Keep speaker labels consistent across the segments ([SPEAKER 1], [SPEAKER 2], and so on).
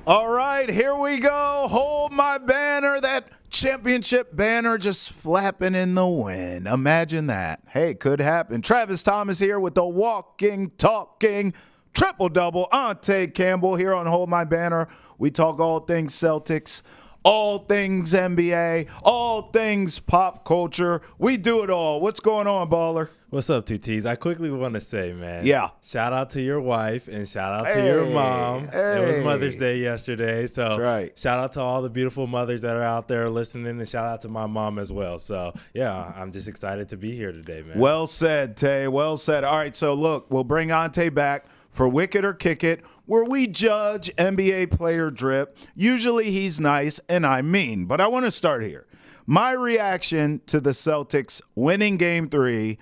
[SPEAKER 1] All right, here we go. Hold my banner. That championship banner just flapping in the wind. Imagine that. Hey, could happen. Travis Thomas here with the walking, talking, triple-double. Ante Campbell here on Hold My Banner. We talk all things Celtics, all things NBA, all things pop culture. We do it all. What's going on, baller?
[SPEAKER 2] What's up, 2Ts? I quickly want to say, man.
[SPEAKER 1] Yeah.
[SPEAKER 2] Shout out to your wife and shout out to your mom.
[SPEAKER 1] Hey.
[SPEAKER 2] It was Mother's Day yesterday. So
[SPEAKER 1] That's right.
[SPEAKER 2] Shout out to all the beautiful mothers that are out there listening, and shout out to my mom as well. So, yeah, I'm just excited to be here today, man.
[SPEAKER 1] Well said, Tay. Well said. All right, so look, we'll bring Ante back for Wick It or Kick It, where we judge NBA player drip. Usually he's nice and I'm mean, but I want to start here. My reaction to the Celtics winning Game 3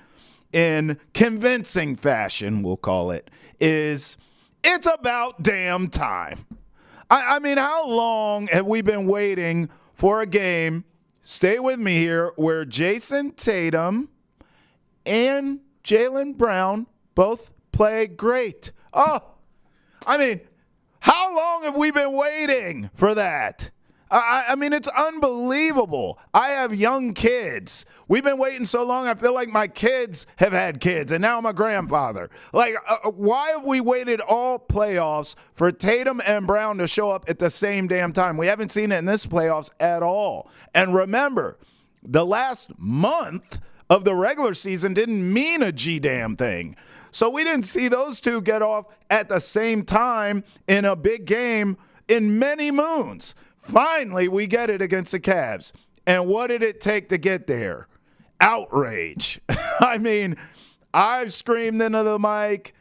[SPEAKER 1] in convincing fashion, we'll call it, is it's about damn time. I mean, how long have we been waiting for a game, stay with me here, where Jason Tatum and Jaylen Brown both play great? Oh, I mean, how long have we been waiting for that? I mean, it's unbelievable. I have young kids. We've been waiting so long, I feel like my kids have had kids, and now I'm a grandfather. Like, why have we waited all playoffs for Tatum and Brown to show up at the same damn time? We haven't seen it in this playoffs at all. And remember, the last month of the regular season didn't mean a G-damn thing. So we didn't see those two get off at the same time in a big game in many moons. Finally, we get it against the Cavs. And what did it take to get there? Outrage. I mean, I've screamed into the mic.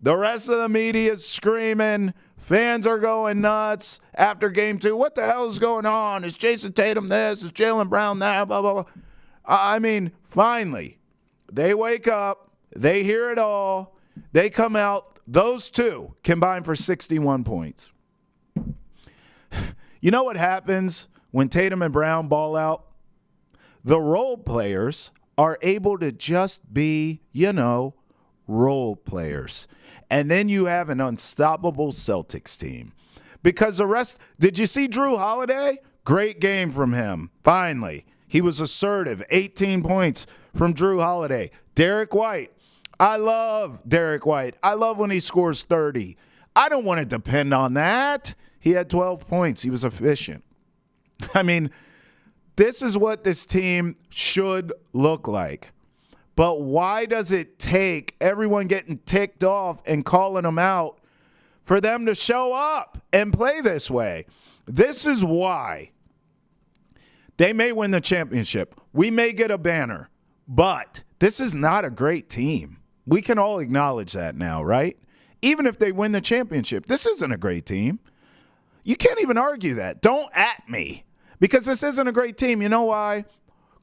[SPEAKER 1] The rest of the media is screaming. Fans are going nuts after Game 2. What the hell is going on? Is Jason Tatum this? Is Jaylen Brown that? Blah, blah, blah. I mean, finally, they wake up. They hear it all. They come out. Those two combine for 61 points. You know what happens when Tatum and Brown ball out? The role players are able to just be, role players. And then you have an unstoppable Celtics team. Because the rest, did you see Drew Holiday? Great game from him, finally. He was assertive, 18 points from Drew Holiday. Derek White, I love Derek White. I love when he scores 30. I don't want to depend on that. He had 12 points. He was efficient. I mean, this is what this team should look like. But why does it take everyone getting ticked off and calling them out for them to show up and play this way? This is why. They may win the championship. We may get a banner. But this is not a great team. We can all acknowledge that now, right? Even if they win the championship, this isn't a great team. You can't even argue that. Don't at me. Because this isn't a great team. You know why?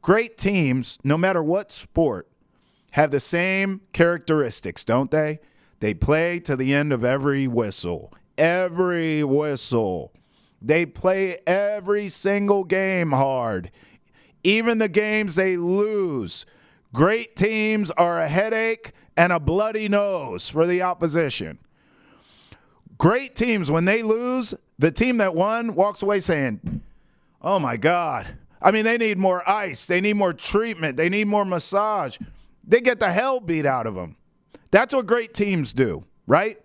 [SPEAKER 1] Great teams, no matter what sport, have the same characteristics, don't they? They play to the end of every whistle. Every whistle. They play every single game hard. Even the games they lose. Great teams are a headache and a bloody nose for the opposition. Great teams, when they lose, the team that won walks away saying, oh, my God. I mean, they need more ice. They need more treatment. They need more massage. They get the hell beat out of them. That's what great teams do, right?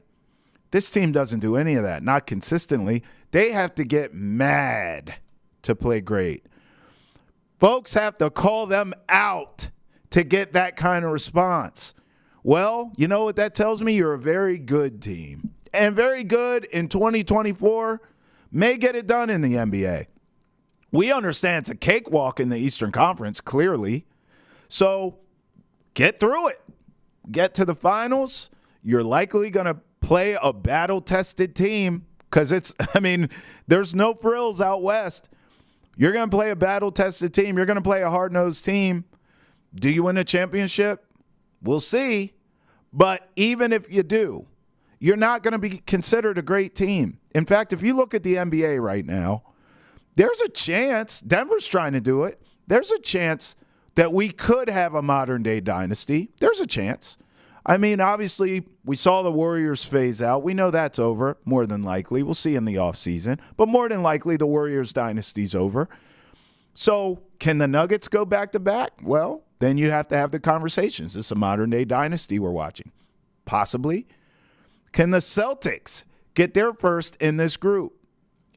[SPEAKER 1] This team doesn't do any of that, not consistently. They have to get mad to play great. Folks have to call them out to get that kind of response. Well, you know what that tells me? You're a very good team. And very good in 2024 may get it done in the NBA. We understand it's a cakewalk in the Eastern Conference, clearly. So get through it. Get to the finals. You're likely going to play a battle-tested team because there's no frills out west. You're going to play a battle-tested team. You're going to play a hard-nosed team. Do you win a championship? We'll see. But even if you do, you're not going to be considered a great team. In fact, if you look at the NBA right now, there's a chance, Denver's trying to do it, there's a chance that we could have a modern-day dynasty. There's a chance. I mean, obviously, we saw the Warriors phase out. We know that's over, more than likely. We'll see in the offseason. But more than likely, the Warriors dynasty's over. So can the Nuggets go back-to-back? Well, then you have to have the conversations. It's a modern-day dynasty we're watching. Possibly. Can the Celtics get their first in this group?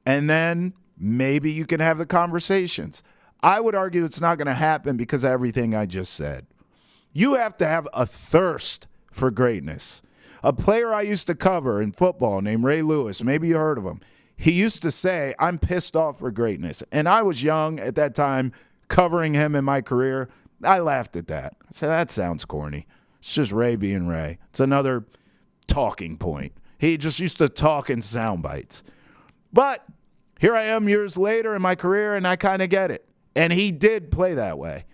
[SPEAKER 1] And then maybe you can have the conversations. I would argue it's not going to happen because of everything I just said. You have to have a thirst for greatness. A player I used to cover in football named Ray Lewis, maybe you heard of him, he used to say, I'm pissed off for greatness. And I was young at that time covering him in my career. I laughed at that. I said, that sounds corny. It's just Ray being Ray. It's another talking point. He just used to talk in sound bites. But here I am years later in my career, and I kind of get it. And he did play that way.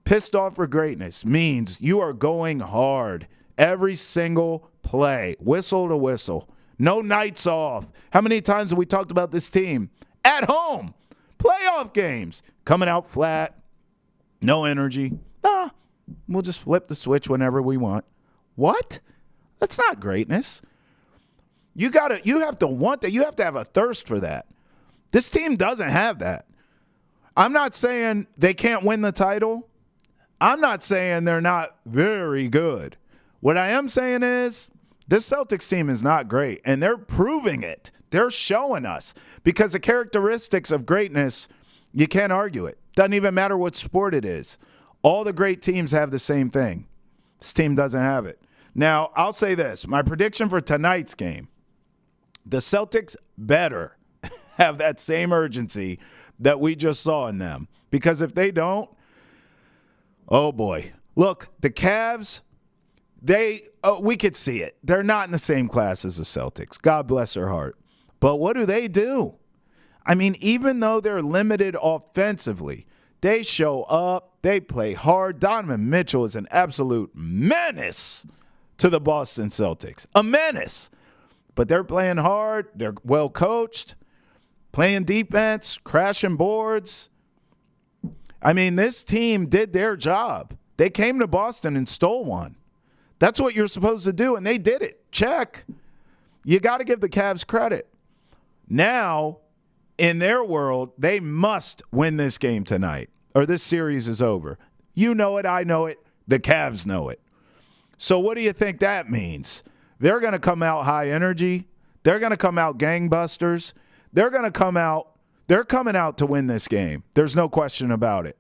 [SPEAKER 1] Pissed off for greatness means you are going hard every single play, whistle to whistle. No nights off. How many times have we talked about this team? At home, playoff games, coming out flat, no energy. We'll just flip the switch whenever we want. What? That's not greatness. You have to want that. You have to have a thirst for that. This team doesn't have that. I'm not saying they can't win the title. I'm not saying they're not very good. What I am saying is this Celtics team is not great, and they're proving it. They're showing us because the characteristics of greatness, you can't argue it. Doesn't even matter what sport it is. All the great teams have the same thing. This team doesn't have it. Now, I'll say this. My prediction for tonight's game, the Celtics better have that same urgency that we just saw in them. Because if they don't, oh boy. Look, the Cavs, we could see it. They're not in the same class as the Celtics. God bless their heart. But what do? I mean, even though they're limited offensively, they show up, they play hard. Donovan Mitchell is an absolute menace to the Boston Celtics. A menace. But they're playing hard. They're well coached, playing defense, crashing boards. I mean, this team did their job. They came to Boston and stole one. That's what you're supposed to do, and they did it. Check. You got to give the Cavs credit. Now, in their world, they must win this game tonight, or this series is over. You know it. I know it. The Cavs know it. So what do you think that means? They're going to come out high energy. They're going to come out gangbusters. They're coming out to win this game. There's no question about it.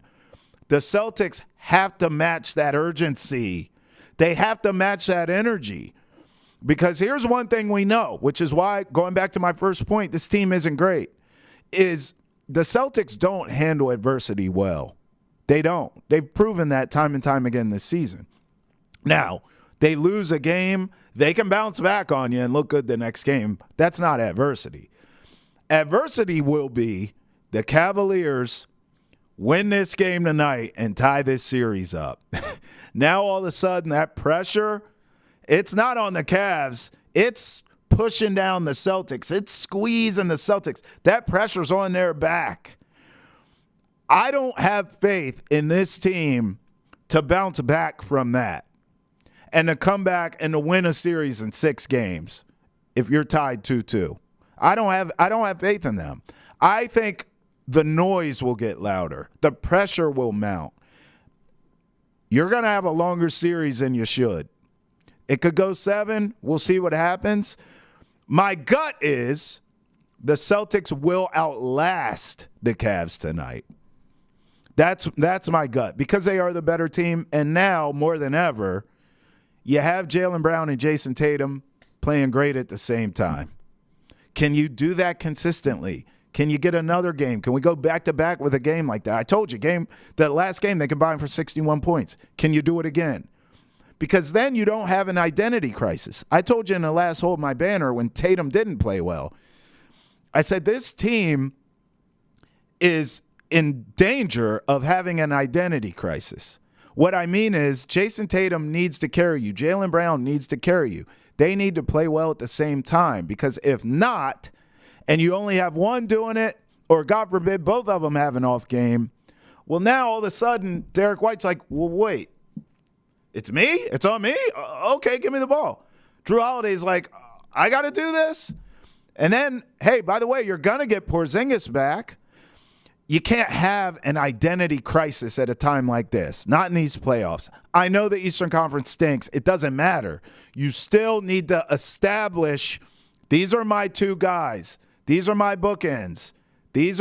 [SPEAKER 1] The Celtics have to match that urgency. They have to match that energy. Because here's one thing we know, which is why, going back to my first point, this team isn't great, is the Celtics don't handle adversity well. They don't. They've proven that time and time again this season. Now, they lose a game, they can bounce back on you and look good the next game. That's not adversity. Adversity will be the Cavaliers win this game tonight and tie this series up. Now all of a sudden that pressure, it's not on the Cavs. It's pushing down the Celtics. It's squeezing the Celtics. That pressure's on their back. I don't have faith in this team to bounce back from that and to come back and to win a series in 6 games if you're tied 2-2. I don't have faith in them. I think the noise will get louder. The pressure will mount. You're going to have a longer series than you should. It could go 7. We'll see what happens. My gut is the Celtics will outlast the Cavs tonight. That's my gut because they are the better team. And now, more than ever, you have Jaylen Brown and Jason Tatum playing great at the same time. Can you do that consistently? Can you get another game? Can we go back-to-back with a game like that? I told you, that last game they combined for 61 points. Can you do it again? Because then you don't have an identity crisis. I told you in the last hole of my banner when Tatum didn't play well, I said this team is in danger of having an identity crisis. What I mean is Jason Tatum needs to carry you. Jaylen Brown needs to carry you. They need to play well at the same time because if not, and you only have one doing it, or God forbid both of them have an off game, well, now all of a sudden Derek White's like, well, wait, It's me? It's on me? Okay, give me the ball. Drew Holiday's like, I got to do this? And then, hey, by the way, you're going to get Porzingis back. You can't have an identity crisis at a time like this, not in these playoffs. I know the Eastern Conference stinks. It doesn't matter. You still need to establish, these are my two guys. These are my bookends. They're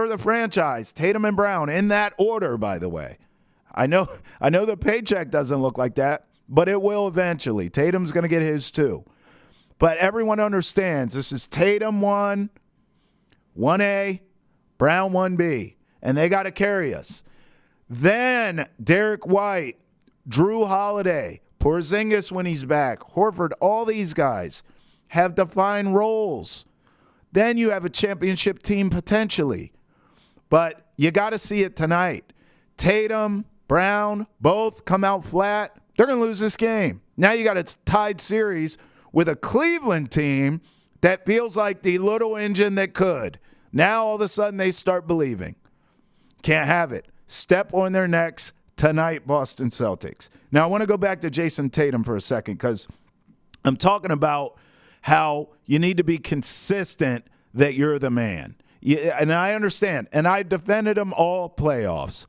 [SPEAKER 1] the franchise, Tatum and Brown, in that order, by the way. I know the paycheck doesn't look like that, but it will eventually. Tatum's going to get his too. But everyone understands this is Tatum 1, 1A, Brown 1B, and they got to carry us. Then Derek White, Drew Holiday, Porzingis when he's back, Horford, all these guys have defined roles. Then you have a championship team potentially. But you got to see it tonight. Tatum, Brown, both come out flat. They're going to lose this game. Now you got a tied series with a Cleveland team that feels like the little engine that could. Now all of a sudden they start believing. Can't have it. Step on their necks tonight, Boston Celtics. Now I want to go back to Jason Tatum for a second because I'm talking about how you need to be consistent that you're the man. And I understand. And I defended him all playoffs.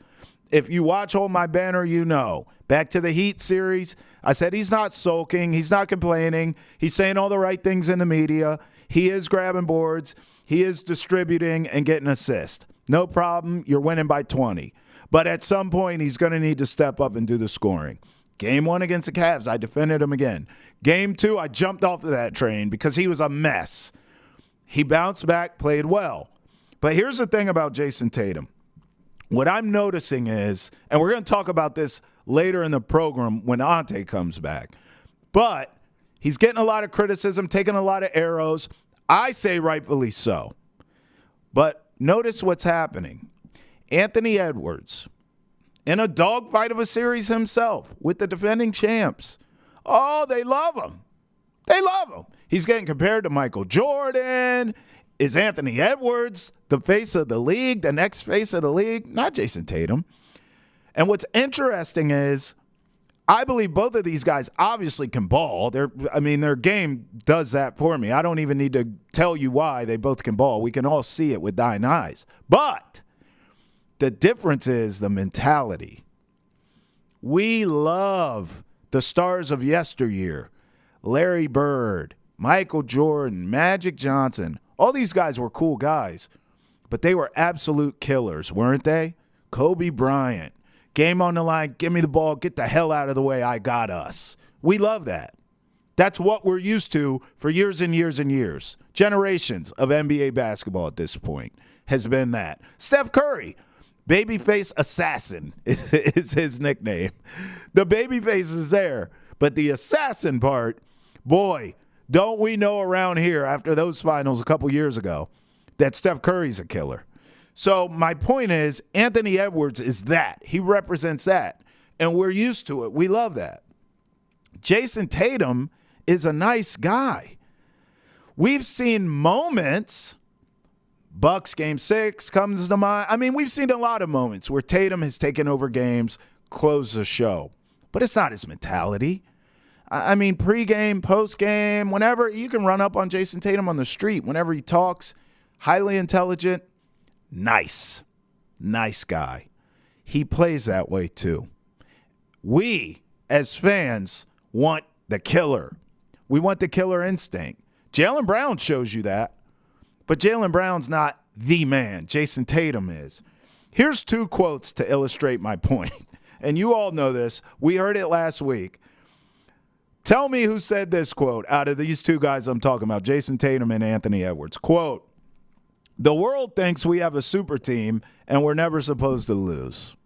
[SPEAKER 1] If you watch Hold My Banner, you know. Back to the Heat series, I said he's not sulking. He's not complaining. He's saying all the right things in the media. He is grabbing boards. He is distributing and getting assists. No problem. You're winning by 20. But at some point, he's going to need to step up and do the scoring. Game 1 against the Cavs, I defended him again. Game 2, I jumped off of that train because he was a mess. He bounced back, played well. But here's the thing about Jason Tatum. What I'm noticing is, and we're going to talk about this later in the program when Ante comes back, but he's getting a lot of criticism, taking a lot of arrows. I say rightfully so. But notice what's happening. Anthony Edwards, in a dogfight of a series himself with the defending champs. Oh, they love him. They love him. He's getting compared to Michael Jordan. Is Anthony Edwards the face of the league, the next face of the league? Not Jason Tatum. And what's interesting is I believe both of these guys obviously can ball. Their game does that for me. I don't even need to tell you why they both can ball. We can all see it with dying eyes. But the difference is the mentality. We love the stars of yesteryear. Larry Bird, Michael Jordan, Magic Johnson. All these guys were cool guys, but they were absolute killers, weren't they? Kobe Bryant. Game on the line, give me the ball, get the hell out of the way, I got us. We love that. That's what we're used to for years and years and years. Generations of NBA basketball at this point has been that. Steph Curry, babyface assassin is his nickname. The babyface is there, but the assassin part, boy, don't we know around here after those finals a couple years ago that Steph Curry's a killer. So my point is Anthony Edwards is that. He represents that, and we're used to it. We love that. Jason Tatum is a nice guy. We've seen moments, Bucks Game 6 comes to mind. I mean, we've seen a lot of moments where Tatum has taken over games, closed the show. But it's not his mentality. I mean, pregame, postgame, whenever you can run up on Jason Tatum on the street, whenever he talks, highly intelligent, nice guy. He plays that way too. We, as fans, want the killer. We want the killer instinct. Jaylen Brown shows you that, but Jaylen Brown's not the man. Jason Tatum is. Here's 2 quotes to illustrate my point, and you all know this. We heard it last week. Tell me who said this quote out of these 2 guys I'm talking about, Jason Tatum and Anthony Edwards. Quote, "The world thinks we have a super team and we're never supposed to lose."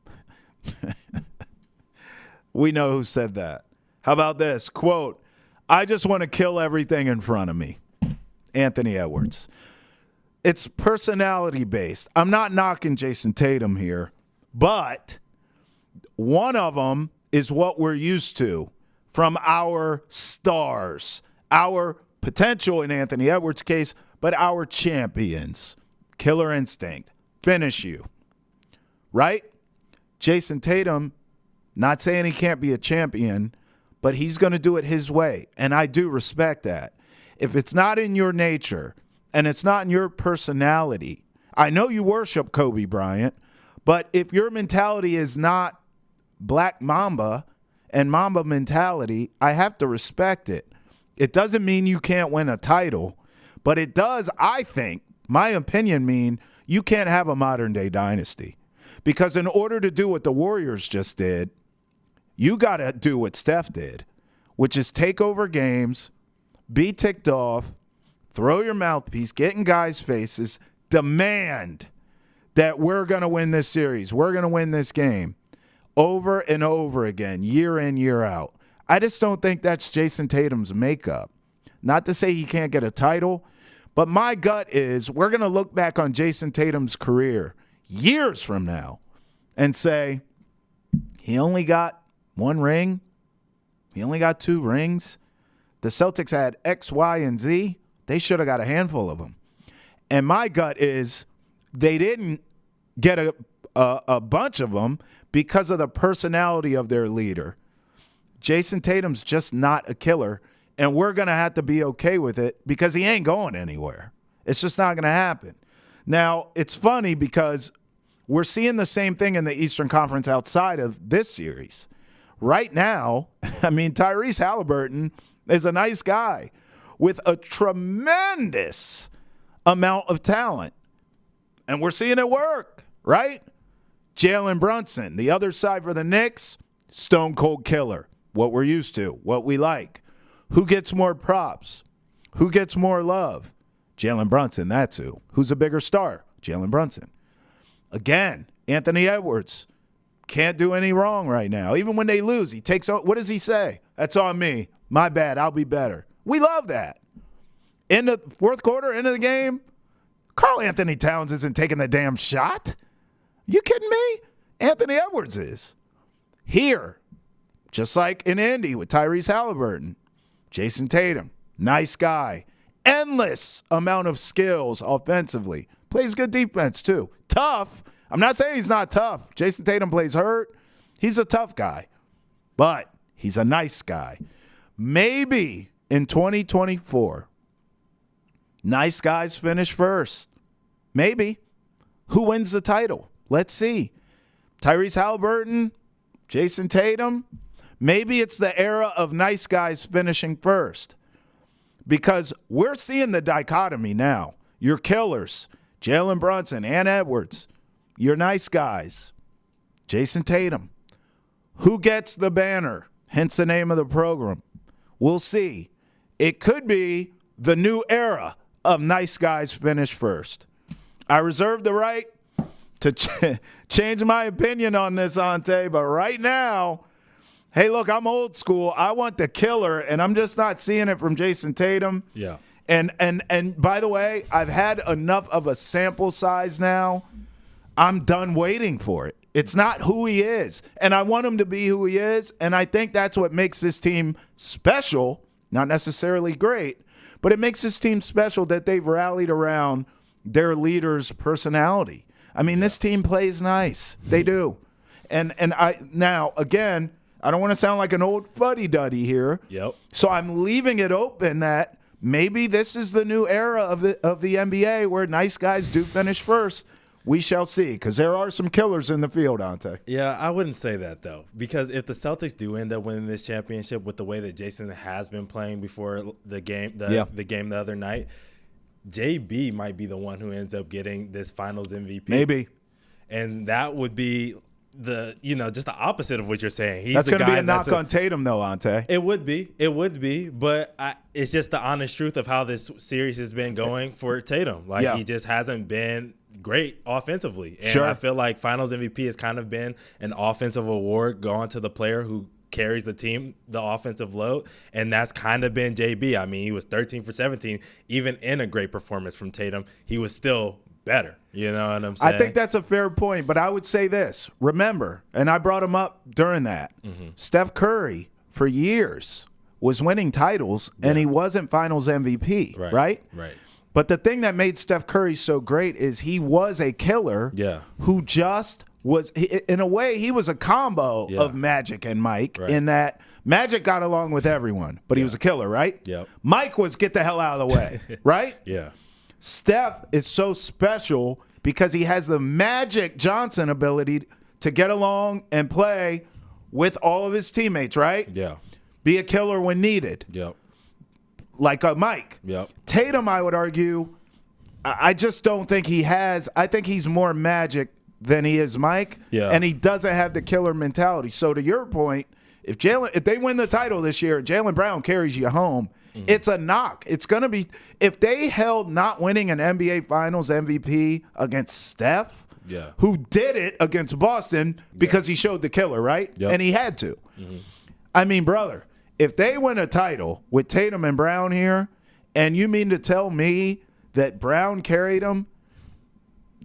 [SPEAKER 1] We know who said that. How about this? Quote, "I just want to kill everything in front of me." Anthony Edwards. It's personality based. I'm not knocking Jason Tatum here, but one of them is what we're used to from our stars, our potential in Anthony Edwards' case, but our champions. Killer instinct. Finish you. Right? Jason Tatum Not saying he can't be a champion, but he's going to do it his way. And I do respect that. If it's not in your nature and it's not in your personality, I know you worship Kobe Bryant, but if your mentality is not Black Mamba and Mamba mentality, I have to respect it. It doesn't mean you can't win a title, but it does, I think, my opinion, mean you can't have a modern-day dynasty. Because in order to do what the Warriors just did, you got to do what Steph did, which is take over games, be ticked off, throw your mouthpiece, get in guys' faces, demand that we're going to win this series, we're going to win this game over and over again, year in, year out. I just don't think that's Jason Tatum's makeup. Not to say he can't get a title, but my gut is we're going to look back on Jason Tatum's career years from now and say he only got 1 ring. He only got 2 rings. The Celtics had X, Y, and Z. They should have got a handful of them. And my gut is they didn't get a bunch of them because of the personality of their leader. Jason Tatum's just not a killer, and we're going to have to be okay with it because he ain't going anywhere. It's just not going to happen. Now, it's funny because we're seeing the same thing in the Eastern Conference outside of this series. Right now, I mean, Tyrese Halliburton is a nice guy with a tremendous amount of talent. And we're seeing it work, right? Jalen Brunson, the other side for the Knicks, stone cold killer. What we're used to, what we like. Who gets more props? Who gets more love? Jalen Brunson, that's who. Who's a bigger star? Jalen Brunson. Again, Anthony Edwards can't do any wrong right now. Even when they lose, he takes – what does he say? That's on me. My bad. I'll be better. We love that. In the fourth quarter, end of the game, Karl Anthony Towns isn't taking the damn shot. You kidding me? Anthony Edwards is. Here, just like in Indy with Tyrese Halliburton, Jason Tatum, nice guy. Endless amount of skills offensively. Plays good defense, too. Tough. I'm not saying he's not tough. Jason Tatum plays hurt. He's a tough guy. But he's a nice guy. Maybe in 2024, nice guys finish first. Maybe. Who wins the title? Let's see. Tyrese Halliburton, Jason Tatum. Maybe it's the era of nice guys finishing first. Because we're seeing the dichotomy now. Your killers, Jalen Brunson and Edwards. Your nice guys, Jason Tatum. Who gets the banner? Hence the name of the program. We'll see. It could be the new era of nice guys finish first. I reserve the right to change my opinion on this, Ante, but right now, hey, look, I'm old school. I want the killer, and I'm just not seeing it from Jason Tatum.
[SPEAKER 2] Yeah.
[SPEAKER 1] And by the way, I've had enough of a sample size now. I'm done waiting for it. It's not who he is, and I want him to be who he is, and I think that's what makes this team special, not necessarily great, but it makes this team special that they've rallied around their leader's personality. I mean, this team plays nice. They do. And now, again, I don't want to sound like an old fuddy-duddy here.
[SPEAKER 2] Yep.
[SPEAKER 1] So I'm leaving it open that maybe this is the new era of the NBA where nice guys do finish first. We shall see, because there are some killers in the field, Ante.
[SPEAKER 2] Yeah, I wouldn't say that, though, because if the Celtics do end up winning this championship with the way that Jason has been playing before the game the other night, JB might be the one who ends up getting this Finals MVP.
[SPEAKER 1] Maybe.
[SPEAKER 2] And that would be just the opposite of what you're saying.
[SPEAKER 1] That's going to be a knock on Tatum, though, Ante.
[SPEAKER 2] It would be, but it's just the honest truth of how this series has been going for Tatum. He just hasn't been great offensively. And
[SPEAKER 1] sure.
[SPEAKER 2] I feel like Finals MVP has kind of been an offensive award gone to the player who carries the team, the offensive load, and that's kind of been JB. I mean, he was 13 for 17. Even in a great performance from Tatum, he was still better. You know what I'm saying?
[SPEAKER 1] I think that's a fair point, but I would say this. Remember, and I brought him up during that, Steph Curry, for years, was winning titles, and he wasn't Finals MVP, right?
[SPEAKER 2] Right.
[SPEAKER 1] But the thing that made Steph Curry so great is he was a killer who just in a way, he was a combo of Magic and Mike in that Magic got along with everyone, but he was a killer, right?
[SPEAKER 2] Yep.
[SPEAKER 1] Mike was get the hell out of the way, right?
[SPEAKER 2] Yeah.
[SPEAKER 1] Steph is so special because he has the Magic Johnson ability to get along and play with all of his teammates, right?
[SPEAKER 2] Yeah.
[SPEAKER 1] Be a killer when needed.
[SPEAKER 2] Yep.
[SPEAKER 1] Like Mike.
[SPEAKER 2] Yep.
[SPEAKER 1] Tatum, I would argue, I just don't think he has. I think he's more Magic than he is Mike.
[SPEAKER 2] Yeah.
[SPEAKER 1] And he doesn't have the killer mentality. So to your point, if they win the title this year, Jaylen Brown carries you home. It's a knock. It's going to be – if they held not winning an NBA Finals MVP against Steph, who did it against Boston because he showed the killer, right?
[SPEAKER 2] Yep.
[SPEAKER 1] And he had to. I mean, brother, if they win a title with Tatum and Brown here, and you mean to tell me that Brown carried him,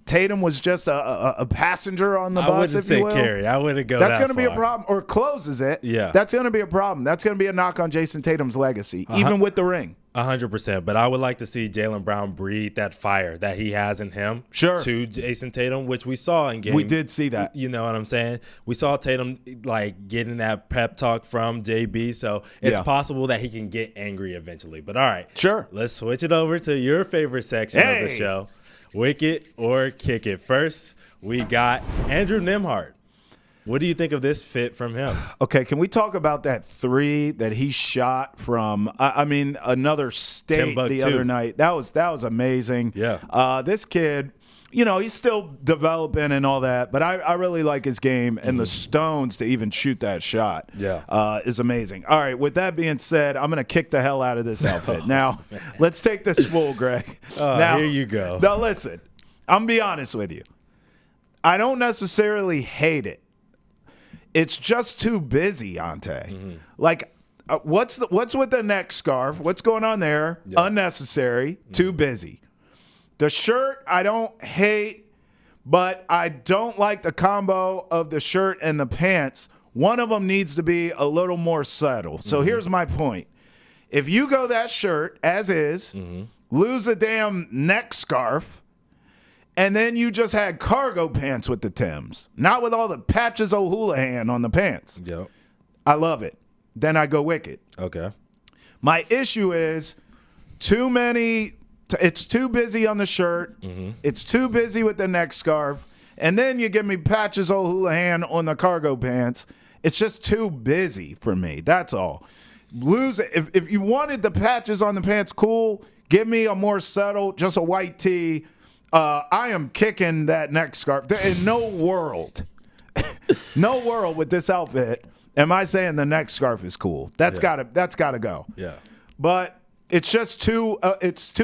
[SPEAKER 1] Tatum was just a passenger on the bus, if you will?
[SPEAKER 2] I wouldn't say carry. I wouldn't go
[SPEAKER 1] That's
[SPEAKER 2] that
[SPEAKER 1] going to be a
[SPEAKER 2] far.
[SPEAKER 1] problem, or closes it.
[SPEAKER 2] Yeah.
[SPEAKER 1] That's going to be a problem. That's going to be a knock on Jason Tatum's legacy, even with the ring.
[SPEAKER 2] 100%. But I would like to see Jaylen Brown breathe that fire that he has in him to Jason Tatum, which we saw in game.
[SPEAKER 1] We did see that.
[SPEAKER 2] You know what I'm saying? We saw Tatum like getting that pep talk from JB. So it's possible that he can get angry eventually. But all right.
[SPEAKER 1] Sure.
[SPEAKER 2] Let's switch it over to your favorite section of the show. Wick it or kick it. First, we got Andrew Nembhard. What do you think of this fit from him?
[SPEAKER 1] Okay, can we talk about that three that he shot from, another state the other night? That was amazing.
[SPEAKER 2] Yeah.
[SPEAKER 1] This kid, he's still developing and all that, but I really like his game, and the stones to even shoot that shot is amazing. All right, with that being said, I'm going to kick the hell out of this outfit. Now, let's take this full, Greg. Now,
[SPEAKER 2] here you go.
[SPEAKER 1] Now, listen, I'm going to be honest with you. I don't necessarily hate it. It's just too busy, Ante. Like, what's with the neck scarf? What's going on there? Unnecessary. Too busy. The shirt I don't hate, but I don't like the combo of the shirt and the pants. One of them needs to be a little more subtle. So here's my point. If you go that shirt as is, lose a damn neck scarf, and then you just had cargo pants with the Timbs, not with all the patches O'Houlihan on the pants.
[SPEAKER 2] Yep.
[SPEAKER 1] I love it. Then I go wicked.
[SPEAKER 2] Okay.
[SPEAKER 1] My issue is too many. It's too busy on the shirt. It's too busy with the neck scarf. And then you give me patches O'Houlihan on the cargo pants. It's just too busy for me. That's all. Lose it. If you wanted the patches on the pants, cool. Give me a more subtle, just a white tee. I am kicking that neck scarf. In no world with this outfit am I saying the neck scarf is cool. That's gotta go.
[SPEAKER 2] Yeah.
[SPEAKER 1] But it's just too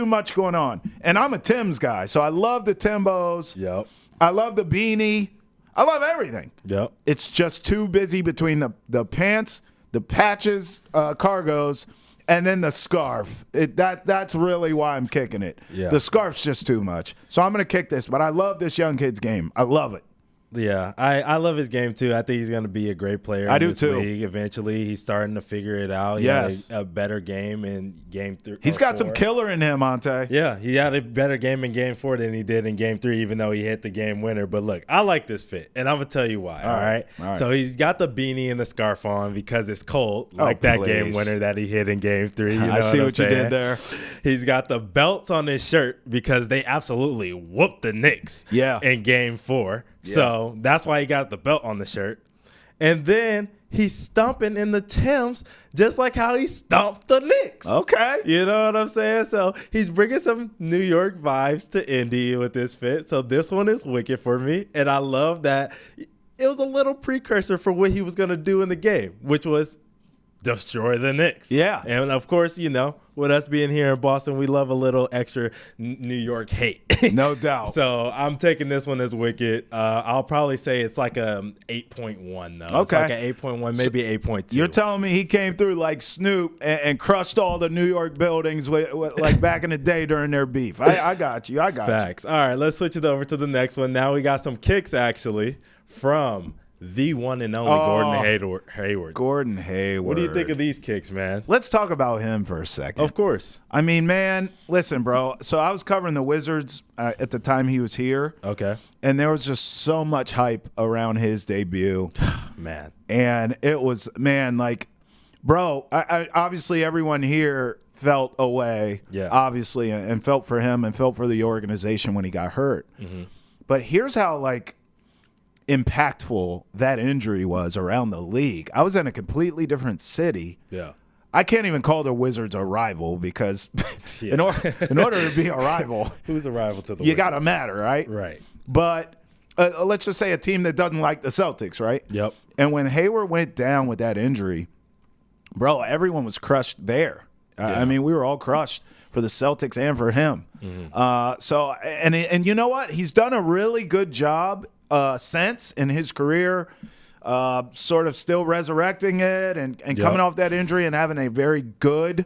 [SPEAKER 1] much going on. And I'm a Tim's guy, so I love the Timbos.
[SPEAKER 2] Yep.
[SPEAKER 1] I love the beanie. I love everything.
[SPEAKER 2] Yep.
[SPEAKER 1] It's just too busy between the pants, the patches, cargos, and then the scarf. That's really why I'm kicking it.
[SPEAKER 2] Yeah.
[SPEAKER 1] The scarf's just too much. So I'm going to kick this, but I love this young kid's game. I love it.
[SPEAKER 2] Yeah, I love his game too. I think he's going to be a great player in this league eventually. He's starting to figure it out. He had a better game in game 3.
[SPEAKER 1] He's got some killer in him, Ante.
[SPEAKER 2] Yeah, he had a better game in game 4 than he did in game 3, even though he hit the game winner. But look, I like this fit, and I'm going to tell you why. All right. So he's got the beanie and the scarf on because it's cold, like that game winner that he hit in game 3. You know
[SPEAKER 1] I see what you did there.
[SPEAKER 2] He's got the belts on his shirt because they absolutely whooped the Knicks in game 4. Yeah. So that's why he got the belt on the shirt. And then he's stomping in the Timbs just like how he stomped the Knicks.
[SPEAKER 1] Okay.
[SPEAKER 2] You know what I'm saying? So he's bringing some New York vibes to Indy with this fit. So this one is wicked for me. And I love that it was a little precursor for what he was going to do in the game, which was destroy the Knicks.
[SPEAKER 1] Yeah.
[SPEAKER 2] And of course, with us being here in Boston, we love a little extra New York hate.
[SPEAKER 1] No doubt.
[SPEAKER 2] So I'm taking this one as wicked. I'll probably say it's like a 8.1 though.
[SPEAKER 1] Okay.
[SPEAKER 2] It's like an 8.1, maybe 8.2.
[SPEAKER 1] You're telling me he came through like Snoop and crushed all the New York buildings with like back in the day during their beef. I got you.
[SPEAKER 2] Facts. All right, let's switch it over to the next one. Now we got some kicks actually from the one and only Gordon Hayward.
[SPEAKER 1] Gordon Hayward.
[SPEAKER 2] What do you think of these kicks, man?
[SPEAKER 1] Let's talk about him for a second.
[SPEAKER 2] Of course.
[SPEAKER 1] I mean, man, listen, bro. So I was covering the Wizards at the time he was here.
[SPEAKER 2] Okay.
[SPEAKER 1] And there was just so much hype around his debut.
[SPEAKER 2] Man.
[SPEAKER 1] And it was, man, like, bro, I obviously everyone here felt away, obviously, and felt for him and felt for the organization when he got hurt. Mm-hmm. But here's how, like, impactful that injury was around the league. I was in a completely different city.
[SPEAKER 2] Yeah.
[SPEAKER 1] I can't even call the Wizards a rival because in order to be a rival,
[SPEAKER 2] who's a rival to the
[SPEAKER 1] you
[SPEAKER 2] Wizards?
[SPEAKER 1] got to matter, right?
[SPEAKER 2] Right.
[SPEAKER 1] But let's just say a team that doesn't like the Celtics, right?
[SPEAKER 2] Yep.
[SPEAKER 1] And when Hayward went down with that injury, bro, everyone was crushed there. I mean, we were all crushed for the Celtics and for him. Mm-hmm. So you know what? He's done a really good job since in his career, sort of still resurrecting it and coming off that injury and having a very good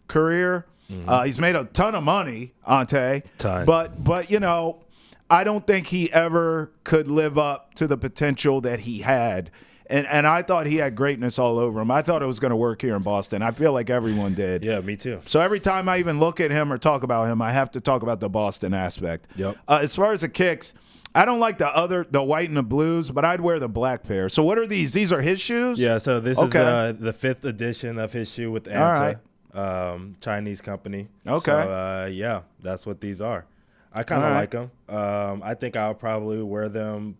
[SPEAKER 1] career. Mm-hmm. He's made a ton of money, Ante. But you know, I don't think he ever could live up to the potential that he had. And I thought he had greatness all over him. I thought it was going to work here in Boston. I feel like everyone did.
[SPEAKER 2] Yeah, me too.
[SPEAKER 1] So every time I even look at him or talk about him, I have to talk about the Boston aspect.
[SPEAKER 2] Yep.
[SPEAKER 1] As far as the kicks, I don't like the white and the blues, but I'd wear the black pair. So what are these? These are his shoes?
[SPEAKER 2] Yeah, so this is the 5th edition of his shoe with Anta, Chinese company.
[SPEAKER 1] Okay.
[SPEAKER 2] So, yeah, that's what these are. I kind of like them. I think I'll probably wear them.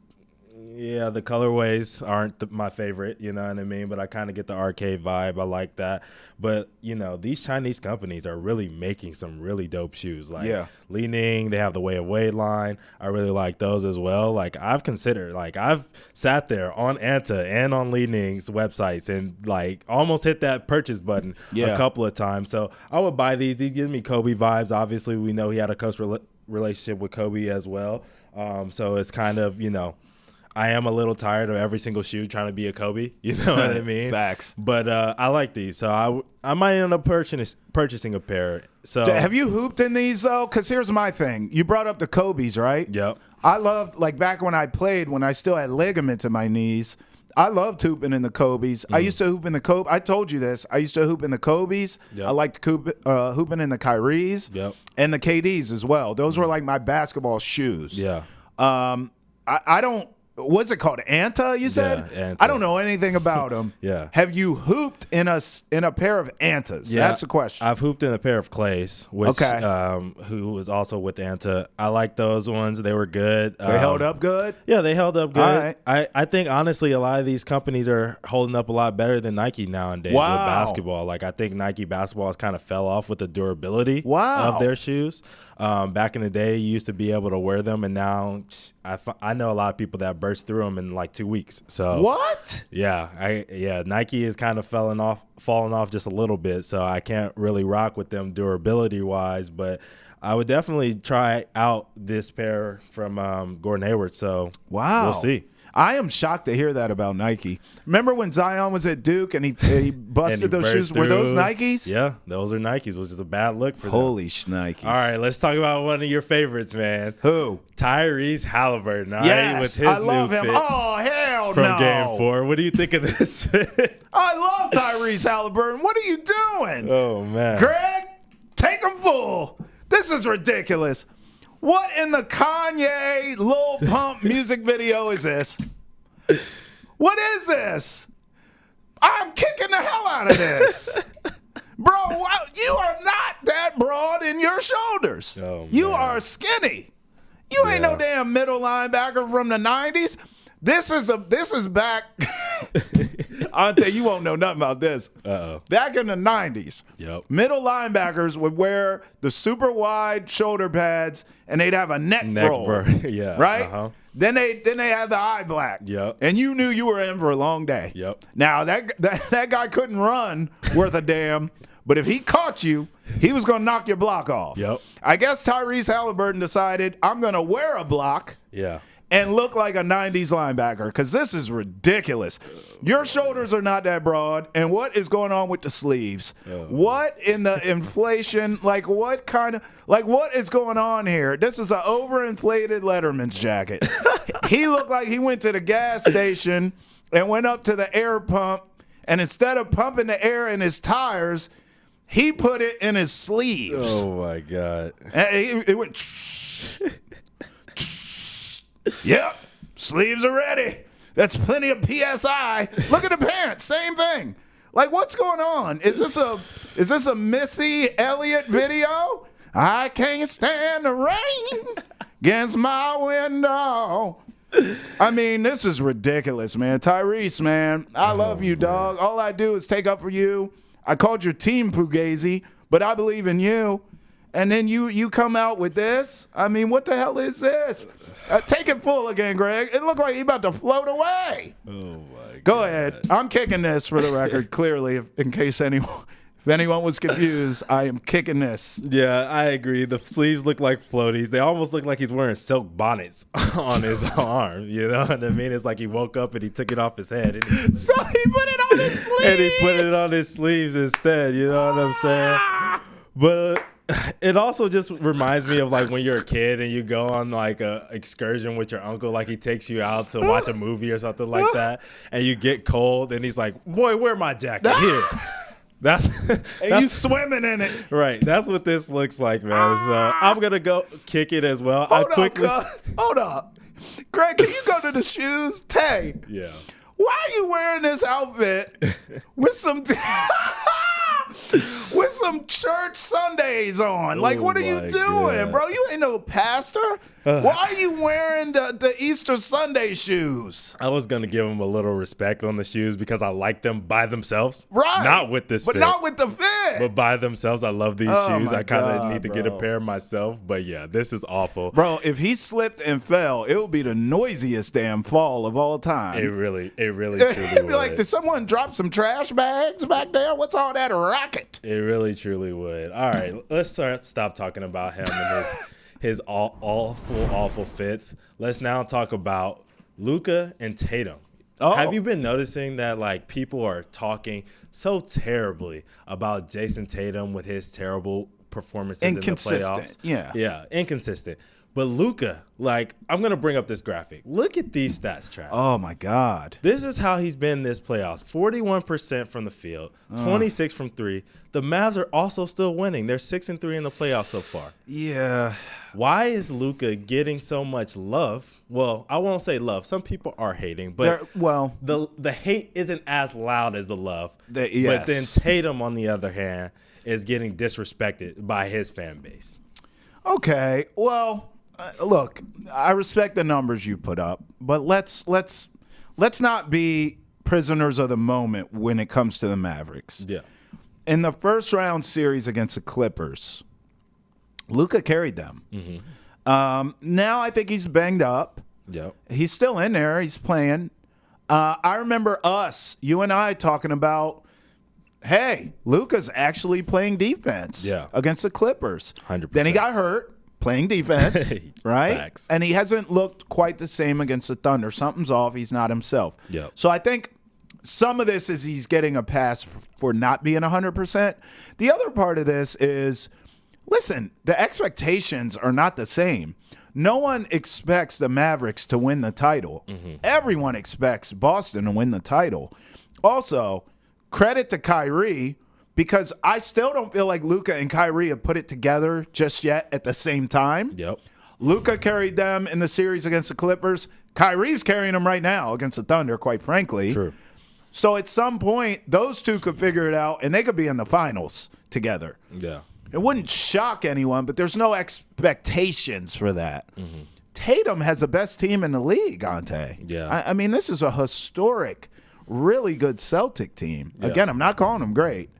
[SPEAKER 2] Yeah, the colorways aren't my favorite, you know what I mean? But I kind of get the arcade vibe. I like that. But, you know, these Chinese companies are really making some really dope shoes. Like Li-Ning, they have the Way of Wade line. I really like those as well. Like, I've sat there on Anta and on Li-Ning's websites and, like, almost hit that purchase button a couple of times. So I would buy these. These give me Kobe vibes. Obviously, we know he had a close relationship with Kobe as well. So it's kind of, you know, I am a little tired of every single shoe trying to be a Kobe. You know what I mean?
[SPEAKER 1] Facts.
[SPEAKER 2] But I like these. So I might end up purchasing a pair. So
[SPEAKER 1] have you hooped in these, though? Because here's my thing. You brought up the Kobe's, right?
[SPEAKER 2] Yep.
[SPEAKER 1] I loved, like, back when I played, when I still had ligaments in my knees, I loved hooping in the Kobe's. I used to hoop in the Kobe. I told you this. I used to hoop in the Kobe's.
[SPEAKER 2] Yep.
[SPEAKER 1] I liked hooping in the Kyrie's and the KD's as well. Those were, like, my basketball shoes.
[SPEAKER 2] Yeah.
[SPEAKER 1] I don't – what's it called? Anta, you said?
[SPEAKER 2] Yeah, Anta.
[SPEAKER 1] I don't know anything about them.
[SPEAKER 2] Yeah.
[SPEAKER 1] Have you hooped in a pair of Antas?
[SPEAKER 2] Yeah,
[SPEAKER 1] that's the question.
[SPEAKER 2] I've hooped in a pair of Clays, which who was also with Anta. I like those ones. They were good.
[SPEAKER 1] They held up good?
[SPEAKER 2] Yeah, they held up good.
[SPEAKER 1] All right.
[SPEAKER 2] I think, honestly, a lot of these companies are holding up a lot better than Nike nowadays with basketball. Like, I think Nike basketball has kind of fell off with the durability of their shoes. Back in the day, you used to be able to wear them, and now I know a lot of people that burst through them in like 2 weeks. So
[SPEAKER 1] what?
[SPEAKER 2] Yeah, Nike is kind of falling off just a little bit. So I can't really rock with them durability wise, but I would definitely try out this pair from Gordon Hayward. So we'll see.
[SPEAKER 1] I am shocked to hear that about Nike. Remember when Zion was at Duke and he busted those shoes? Were those Nikes?
[SPEAKER 2] Yeah, those are Nikes, which is a bad look for them.
[SPEAKER 1] Holy shnikes.
[SPEAKER 2] All right, let's talk about one of your favorites, man.
[SPEAKER 1] Who?
[SPEAKER 2] Tyrese Halliburton.
[SPEAKER 1] Yes,
[SPEAKER 2] with his
[SPEAKER 1] I love
[SPEAKER 2] new
[SPEAKER 1] him.
[SPEAKER 2] fit
[SPEAKER 1] Oh, hell
[SPEAKER 2] from
[SPEAKER 1] no.
[SPEAKER 2] Game 4. What do you think of this?
[SPEAKER 1] I love Tyrese Halliburton. What are you doing?
[SPEAKER 2] Oh, man.
[SPEAKER 1] Greg, take him full. This is ridiculous. What in the Kanye Lil Pump music video is this? What is this? I'm kicking the hell out of this. Bro, you are not that broad in your shoulders.
[SPEAKER 2] Oh,
[SPEAKER 1] you
[SPEAKER 2] man.
[SPEAKER 1] are skinny. You ain't no damn middle linebacker from the 90s. This is back. I'll tell you won't know nothing about this. Back in the 90s, middle linebackers would wear the super wide shoulder pads and they'd have a neck roll. Right? Then they have the eye black. And you knew you were in for a long day. Now that guy couldn't run worth a damn, but if he caught you, he was gonna knock your block off. I guess Tyrese Halliburton decided, I'm gonna wear a block. and look like a 90s linebacker because this is ridiculous. Your shoulders are not that broad. And what is going on with the sleeves? What in the inflation? Like, what is going on here? This is an overinflated Letterman's jacket. He looked like he went to the gas station and went up to the air pump. And instead of pumping the air in his tires, he put it in his sleeves.
[SPEAKER 2] Oh, my God.
[SPEAKER 1] And it went... Yep, sleeves are ready. That's plenty of PSI. Look at the pants, same thing. Like, what's going on? Is this a Missy Elliott video? I can't stand the rain against my window. I mean, this is ridiculous, man. Tyrese, man, I love you, dog. All I do is take up for you. I called your team Fugazi, but I believe in you. And then you come out with this? I mean, what the hell is this? Take it full again, Greg. It looked like he about to float away.
[SPEAKER 2] Oh, my God.
[SPEAKER 1] Go ahead. I'm kicking this for the record, clearly, in case anyone was confused. I am kicking this.
[SPEAKER 2] Yeah, I agree. The sleeves look like floaties. They almost look like he's wearing silk bonnets on his arm. You know what I mean? It's like he woke up and he took it off his head.
[SPEAKER 1] So he put it on his sleeves.
[SPEAKER 2] And he put it on his sleeves instead. You know what I'm saying? But it also just reminds me of like when you're a kid and you go on like a excursion with your uncle, like he takes you out to watch a movie or something like that, and you get cold and he's like, "Boy, wear my jacket here." That's
[SPEAKER 1] you swimming in it.
[SPEAKER 2] Right. That's what this looks like, man. So I'm gonna go kick it as well.
[SPEAKER 1] Hold up. Greg, can you go to the shoes? Tay.
[SPEAKER 2] Yeah.
[SPEAKER 1] Why are you wearing this outfit with some with some church Sundays on? Like, what are you doing, bro? You ain't no pastor. Why are you wearing the Easter Sunday shoes?
[SPEAKER 2] I was going to give them a little respect on the shoes because I like them by themselves.
[SPEAKER 1] Right.
[SPEAKER 2] Not with this
[SPEAKER 1] fit. But not with the fit.
[SPEAKER 2] But by themselves, I love these shoes. I kind of need to get a pair myself. But, yeah, this is awful.
[SPEAKER 1] Bro, if he slipped and fell, it would be the noisiest damn fall of all time.
[SPEAKER 2] It really truly
[SPEAKER 1] It'd be
[SPEAKER 2] would.
[SPEAKER 1] like, did someone drop some trash bags back there? What's all that racket?
[SPEAKER 2] It really, truly would. All right, let's stop talking about him and his awful fits. Let's now talk about Luka and Tatum. Oh. Have you been noticing that like people are talking so terribly about Jason Tatum with his terrible performances in the playoffs? Yeah, inconsistent. But Luka, like, I'm going to bring up this graphic. Look at these stats, Trav.
[SPEAKER 1] Oh, my God.
[SPEAKER 2] This is how he's been this playoffs. 41% from the field, 26 from three. The Mavs are also still winning. They're 6-3 in the playoffs so far.
[SPEAKER 1] Yeah.
[SPEAKER 2] Why is Luka getting so much love? Well, I won't say love. Some people are hating, but the hate isn't as loud as the love.
[SPEAKER 1] Yes.
[SPEAKER 2] But then Tatum, on the other hand, is getting disrespected by his fan base.
[SPEAKER 1] Okay, well, look, I respect the numbers you put up, but let's not be prisoners of the moment when it comes to the Mavericks.
[SPEAKER 2] Yeah.
[SPEAKER 1] In the first round series against the Clippers, Luka carried them. Mm-hmm. Now I think he's banged up.
[SPEAKER 2] Yep.
[SPEAKER 1] He's still in there. He's playing. I remember you and I talking about, hey, Luka's actually playing defense against the Clippers.
[SPEAKER 2] 100%.
[SPEAKER 1] Then he got hurt playing defense, right?
[SPEAKER 2] Facts.
[SPEAKER 1] And he hasn't looked quite the same against the Thunder. Something's off. He's not himself.
[SPEAKER 2] Yep.
[SPEAKER 1] So I think some of this is he's getting a pass for not being 100%. The other part of this is, listen, the expectations are not the same. No one expects the Mavericks to win the title. Mm-hmm. Everyone expects Boston to win the title. Also, credit to Kyrie, because I still don't feel like Luka and Kyrie have put it together just yet at the same time.
[SPEAKER 2] Yep.
[SPEAKER 1] Luka carried them in the series against the Clippers. Kyrie's carrying them right now against the Thunder, quite frankly.
[SPEAKER 2] True.
[SPEAKER 1] So at some point, those two could figure it out, and they could be in the finals together.
[SPEAKER 2] Yeah.
[SPEAKER 1] It wouldn't shock anyone, but there's no expectations for that. Mm-hmm. Tatum has the best team in the league, Ante.
[SPEAKER 2] Yeah.
[SPEAKER 1] I mean, this is a historic, really good Celtic team.
[SPEAKER 2] Yeah.
[SPEAKER 1] Again, I'm not calling them great,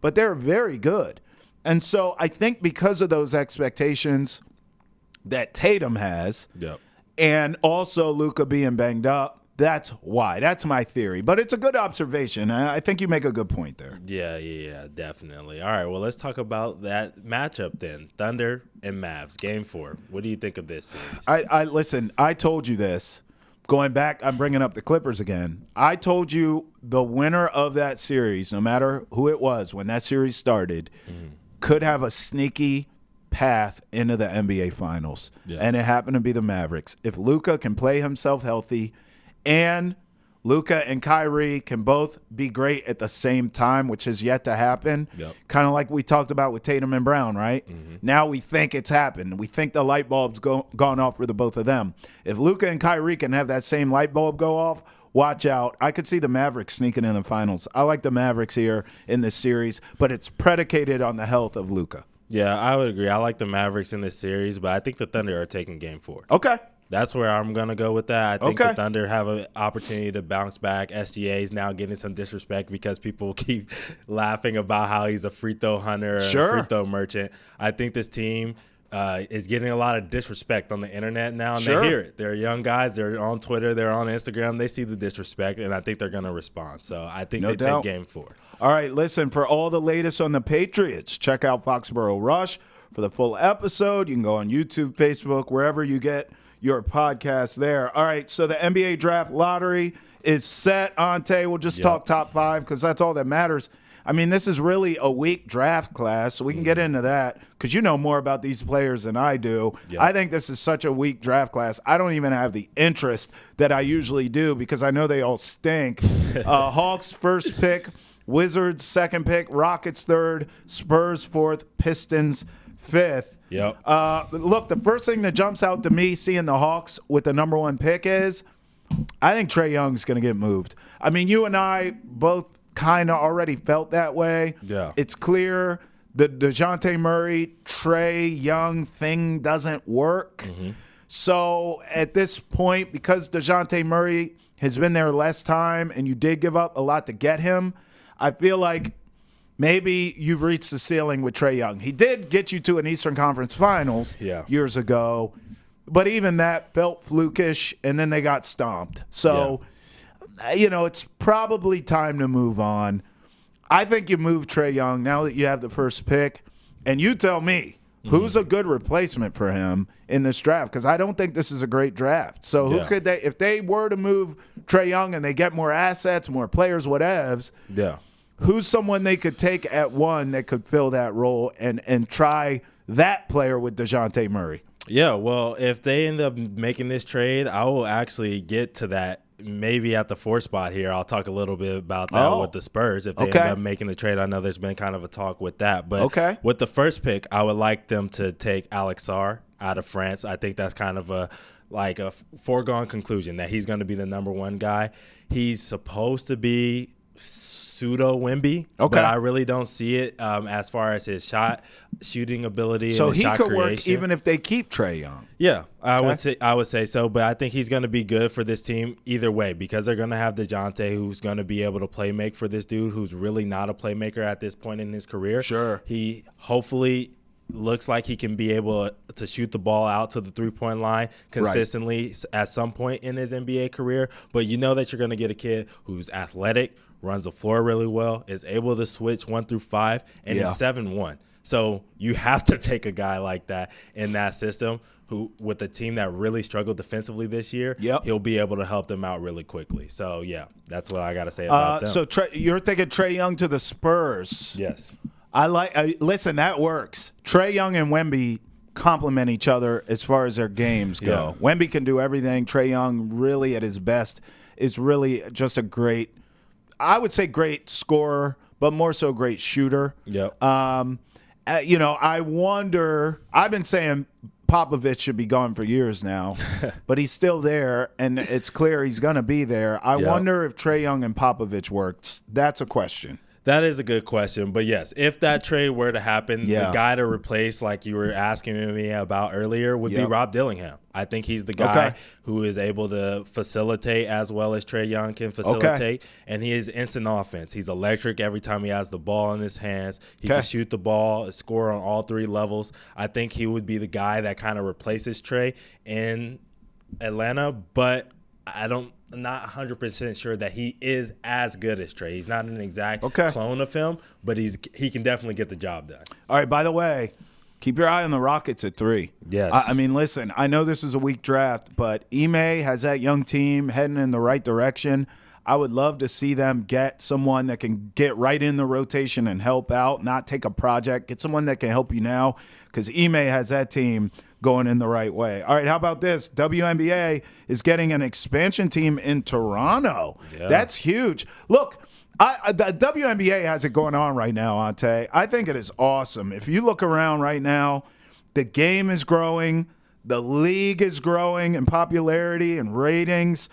[SPEAKER 1] but they're very good. And so I think because of those expectations that Tatum has,
[SPEAKER 2] yep,
[SPEAKER 1] and also Luka being banged up, That's why. That's my theory. But it's a good observation. I think you make a good point there.
[SPEAKER 2] Yeah, definitely. All right, well, let's talk about that matchup then. Thunder and Mavs, Game 4. What do you think of this series?
[SPEAKER 1] I listen, I told you this. Going back, I'm bringing up the Clippers again. I told you the winner of that series, no matter who it was when that series started, could have a sneaky path into the NBA Finals.
[SPEAKER 2] Yeah.
[SPEAKER 1] And it happened to be the Mavericks. If Luka can play himself healthy and Luka and Kyrie can both be great at the same time, which has yet to happen.
[SPEAKER 2] Yep.
[SPEAKER 1] Kind of like we talked about with Tatum and Brown, right? Now we think it's happened. We think the light bulb's gone off for the both of them. If Luka and Kyrie can have that same light bulb go off, watch out. I could see the Mavericks sneaking in the finals. I like the Mavericks here in this series, but it's predicated on the health of Luka.
[SPEAKER 2] Yeah, I would agree. I like the Mavericks in this series, but I think the Thunder are taking Game 4.
[SPEAKER 1] Okay.
[SPEAKER 2] That's where I'm going to go with that. I think
[SPEAKER 1] Okay.
[SPEAKER 2] the Thunder have an opportunity to bounce back. SGA is now getting some disrespect because people keep laughing about how he's a free throw hunter and a free throw merchant. I think this team is getting a lot of disrespect on the internet now, and they hear it. They're young guys. They're on Twitter. They're on Instagram. They see the disrespect, and I think they're going to respond. So I think they take Game 4.
[SPEAKER 1] All right, listen, for all the latest on the Patriots, check out Foxborough Rush for the full episode. You can go on YouTube, Facebook, wherever you get your podcast there. All right, so the NBA draft lottery is set. Ante, we'll just talk top 5 because that's all that matters. I mean, this is really a weak draft class, so we can get into that because you know more about these players than I do. I think this is such a weak draft class. I don't even have the interest that I usually do because I know they all stink. Hawks first pick, Wizards second pick, Rockets third, Spurs fourth, Pistons fifth.
[SPEAKER 2] Yep.
[SPEAKER 1] Look, the first thing that jumps out to me seeing the Hawks with the number 1 pick is I think Trae Young's going to get moved. I mean, you and I both kind of already felt that way.
[SPEAKER 2] Yeah.
[SPEAKER 1] It's clear the DeJounte Murray, Trae Young thing doesn't work. So at this point, because DeJounte Murray has been there less time and you did give up a lot to get him, I feel like maybe you've reached the ceiling with Trae Young. He did get you to an Eastern Conference Finals years ago, but even that felt flukish, and then they got stomped. So, you know, it's probably time to move on. I think you move Trae Young now that you have the first pick, and you tell me who's a good replacement for him in this draft, because I don't think this is a great draft. So who could they – if they were to move Trae Young and they get more assets, more players, whatevs – who's someone they could take at 1 that could fill that role and try that player with DeJounte Murray?
[SPEAKER 2] Yeah, well, if they end up making this trade, I will actually get to that maybe at the 4 spot here. I'll talk a little bit about that with the Spurs. If they end up making the trade, I know there's been kind of a talk with that. But with the first pick, I would like them to take Alex Sarr out of France. I think that's kind of a foregone conclusion that he's going to be the number 1 guy. He's supposed to be pseudo Wemby, but I really don't see it as far as his shooting ability.
[SPEAKER 1] So
[SPEAKER 2] and his
[SPEAKER 1] he
[SPEAKER 2] shot
[SPEAKER 1] could
[SPEAKER 2] creation.
[SPEAKER 1] work even if they keep Trae Young.
[SPEAKER 2] Yeah, I would say so, but I think he's going to be good for this team either way because they're going to have DeJounte, who's going to be able to play make for this dude who's really not a playmaker at this point in his career. He hopefully looks like he can be able to shoot the ball out to the three-point line consistently at some point in his NBA career, but you know that you're going to get a kid who's athletic, runs the floor really well, is able to switch 1 through 5, and is 7'1". So you have to take a guy like that in that system who, with a team that really struggled defensively this year, he'll be able to help them out really quickly. So, yeah, that's what I got to say about them.
[SPEAKER 1] So you're thinking Trae Young to the Spurs.
[SPEAKER 2] Yes.
[SPEAKER 1] Listen, that works. Trae Young and Wemby complement each other as far as their games go. Wemby can do everything. Trae Young, really at his best, is really just a great – I would say great scorer, but more so great shooter. You know, I wonder – I've been saying Popovich should be gone for years now, but he's still there, and it's clear he's going to be there. I wonder if Trae Young and Popovich works. That's a question.
[SPEAKER 2] That is a good question. But, yes, if that trade were to happen, the guy to replace, like you were asking me about earlier, would be Rob Dillingham. I think he's the guy who is able to facilitate as well as Trae Young can facilitate. And he is instant offense. He's electric every time he has the ball in his hands. He can shoot the ball, score on all 3 levels. I think he would be the guy that kind of replaces Trae in Atlanta. But not 100% sure that he is as good as Trey. He's not an exact
[SPEAKER 1] Okay.
[SPEAKER 2] clone of him, but he can definitely get the job done.
[SPEAKER 1] All right, by the way, keep your eye on the Rockets at 3.
[SPEAKER 2] Yes.
[SPEAKER 1] I mean, listen, I know this is a weak draft, but Ime has that young team heading in the right direction. I would love to see them get someone that can get right in the rotation and help out, not take a project. Get someone that can help you now, because Ime has that team going in the right way. All right, how about this? WNBA is getting an expansion team in Toronto.
[SPEAKER 2] Yeah.
[SPEAKER 1] That's huge. Look, the WNBA has it going on right now, Ante. I think it is awesome. If you look around right now, the game is growing. The league is growing in popularity and ratings.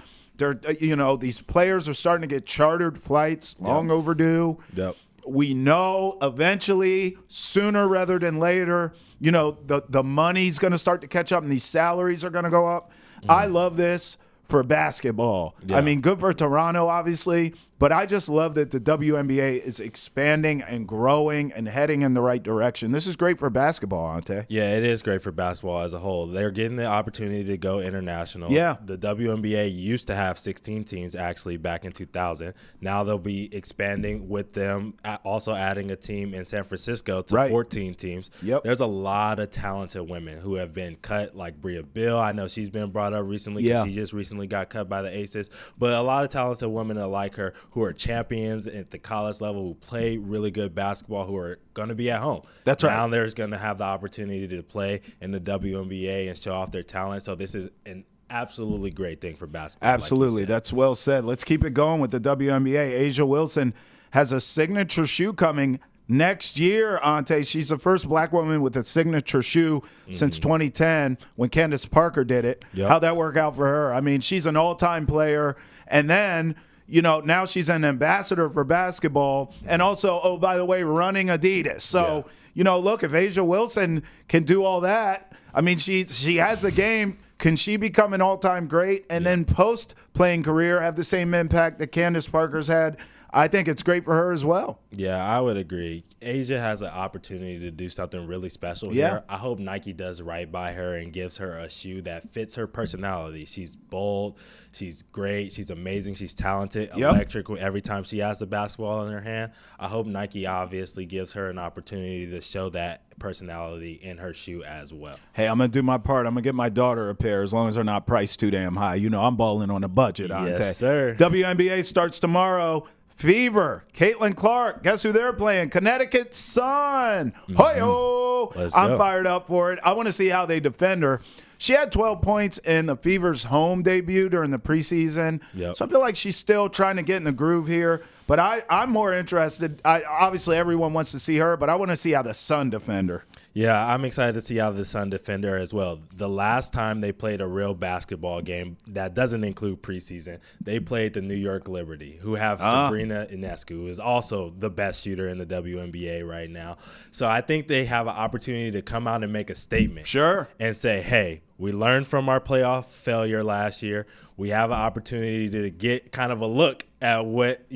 [SPEAKER 1] These players are starting to get chartered flights, long overdue.
[SPEAKER 2] Yep.
[SPEAKER 1] We know eventually, sooner rather than later, the money's going to start to catch up and these salaries are going to go up. I love this for basketball.
[SPEAKER 2] Yeah.
[SPEAKER 1] I mean, good for Toronto, obviously, but I just love that the WNBA is expanding and growing and heading in the right direction. This is great for basketball, Ante.
[SPEAKER 2] Yeah, it is great for basketball as a whole. They're getting the opportunity to go international.
[SPEAKER 1] Yeah.
[SPEAKER 2] The WNBA used to have 16 teams actually back in 2000. Now they'll be expanding with them, also adding a team in San Francisco to 14 teams.
[SPEAKER 1] Yep.
[SPEAKER 2] There's a lot of talented women who have been cut, like Bria Bill. I know she's been brought up recently because she just recently got cut by the Aces. But a lot of talented women are like her who are champions at the college level, who play really good basketball, who are going to be at home.
[SPEAKER 1] That's right.
[SPEAKER 2] Now they're going to have the opportunity to play in the WNBA and show off their talent. So this is an absolutely great thing for basketball.
[SPEAKER 1] Absolutely.
[SPEAKER 2] Like
[SPEAKER 1] that's well said. Let's keep it going with the WNBA. Asia Wilson has a signature shoe coming next year, Ante. She's the first black woman with a signature shoe since 2010 when Candace Parker did it.
[SPEAKER 2] Yep.
[SPEAKER 1] How'd that work out for her? I mean, she's an all-time player. And then, now she's an ambassador for basketball and also, oh, by the way, running Adidas. So, look, if Asia Wilson can do all that, I mean, she has the game. Can she become an all-time great and then post-playing career have the same impact that Candace Parker's had? I think it's great for her as well.
[SPEAKER 2] Yeah, I would agree. Asia has an opportunity to do something really special here. I hope Nike does right by her and gives her a shoe that fits her personality. She's bold. She's great. She's amazing. She's talented, electric every time she has the basketball in her hand. I hope Nike obviously gives her an opportunity to show that personality in her shoe as well.
[SPEAKER 1] Hey, I'm going to do my part. I'm going to get my daughter a pair as long as they're not priced too damn high. I'm balling on a budget, Ante.
[SPEAKER 2] Yes, sir.
[SPEAKER 1] WNBA starts tomorrow. Fever, Caitlin Clark. Guess who they're playing? Connecticut Sun. Hoyo! I'm fired up for it. I want to see how they defend her. She had 12 points in the Fever's home debut during the preseason.
[SPEAKER 2] Yep.
[SPEAKER 1] So I feel like she's still trying to get in the groove here. But I'm more interested. Obviously, everyone wants to see her, but I want to see how the Sun defend her.
[SPEAKER 2] Yeah, I'm excited to see how the Sun defend her as well. The last time they played a real basketball game that doesn't include preseason, they played the New York Liberty, who have Sabrina Ionescu, who is also the best shooter in the WNBA right now. So I think they have an opportunity to come out and make a statement.
[SPEAKER 1] Sure.
[SPEAKER 2] And say, hey, we learned from our playoff failure last year. We have an opportunity to get kind of a look at what,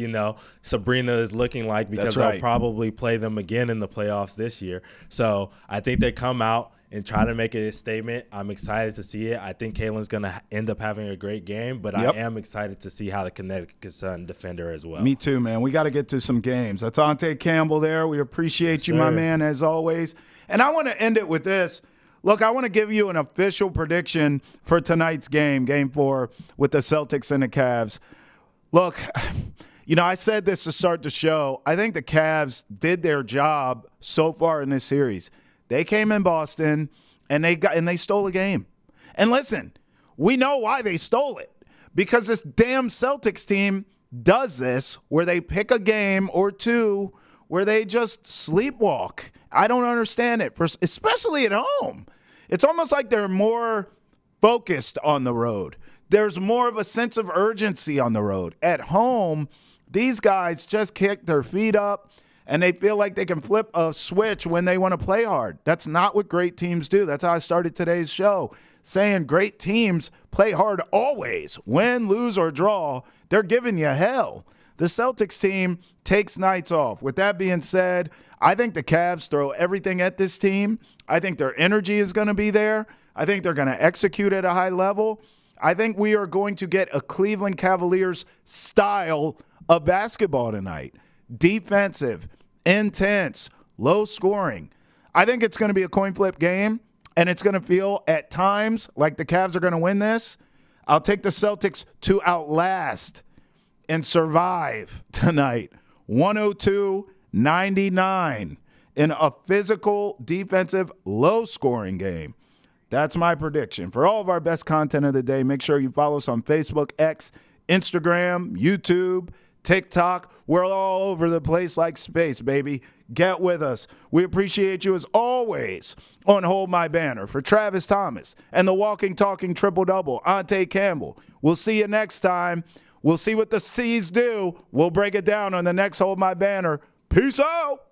[SPEAKER 2] Sabrina is looking like because they'll probably play them again in the playoffs this year. So I think they come out and try to make a statement. I'm excited to see it. I think Caitlin's going to end up having a great game, but I am excited to see how the Connecticut Sun defend her as well.
[SPEAKER 1] Me too, man. We got to get to some games. That's Ante Campbell there. We appreciate you, my man, as always. And I want to end it with this. Look, I want to give you an official prediction for tonight's game, Game 4, with the Celtics and the Cavs. Look, I said this to start the show. I think the Cavs did their job so far in this series. They came in Boston, and they stole a game. And listen, we know why they stole it. Because this damn Celtics team does this, where they pick a game or two where they just sleepwalk. I don't understand it, especially at home. It's almost like they're more focused on the road. There's more of a sense of urgency on the road. At home, these guys just kick their feet up, and they feel like they can flip a switch when they want to play hard. That's not what great teams do. That's how I started today's show, saying great teams play hard always. Win, lose, or draw, they're giving you hell. The Celtics team takes nights off. With that being said, I think the Cavs throw everything at this team. I think their energy is going to be there. I think they're going to execute at a high level. I think we are going to get a Cleveland Cavaliers style of basketball tonight. Defensive, intense, low scoring. I think it's going to be a coin flip game, and it's going to feel at times like the Cavs are going to win this. I'll take the Celtics to outlast and survive tonight. 102-99 in a physical, defensive, low-scoring game. That's my prediction. For all of our best content of the day, make sure you follow us on Facebook, X, Instagram, YouTube, TikTok. We're all over the place like space, baby. Get with us. We appreciate you as always on Hold My Banner. For Travis Thomas and the walking, talking triple-double, Ante Campbell. We'll see you next time. We'll see what the C's do. We'll break it down on the next Hold My Banner. Peace out.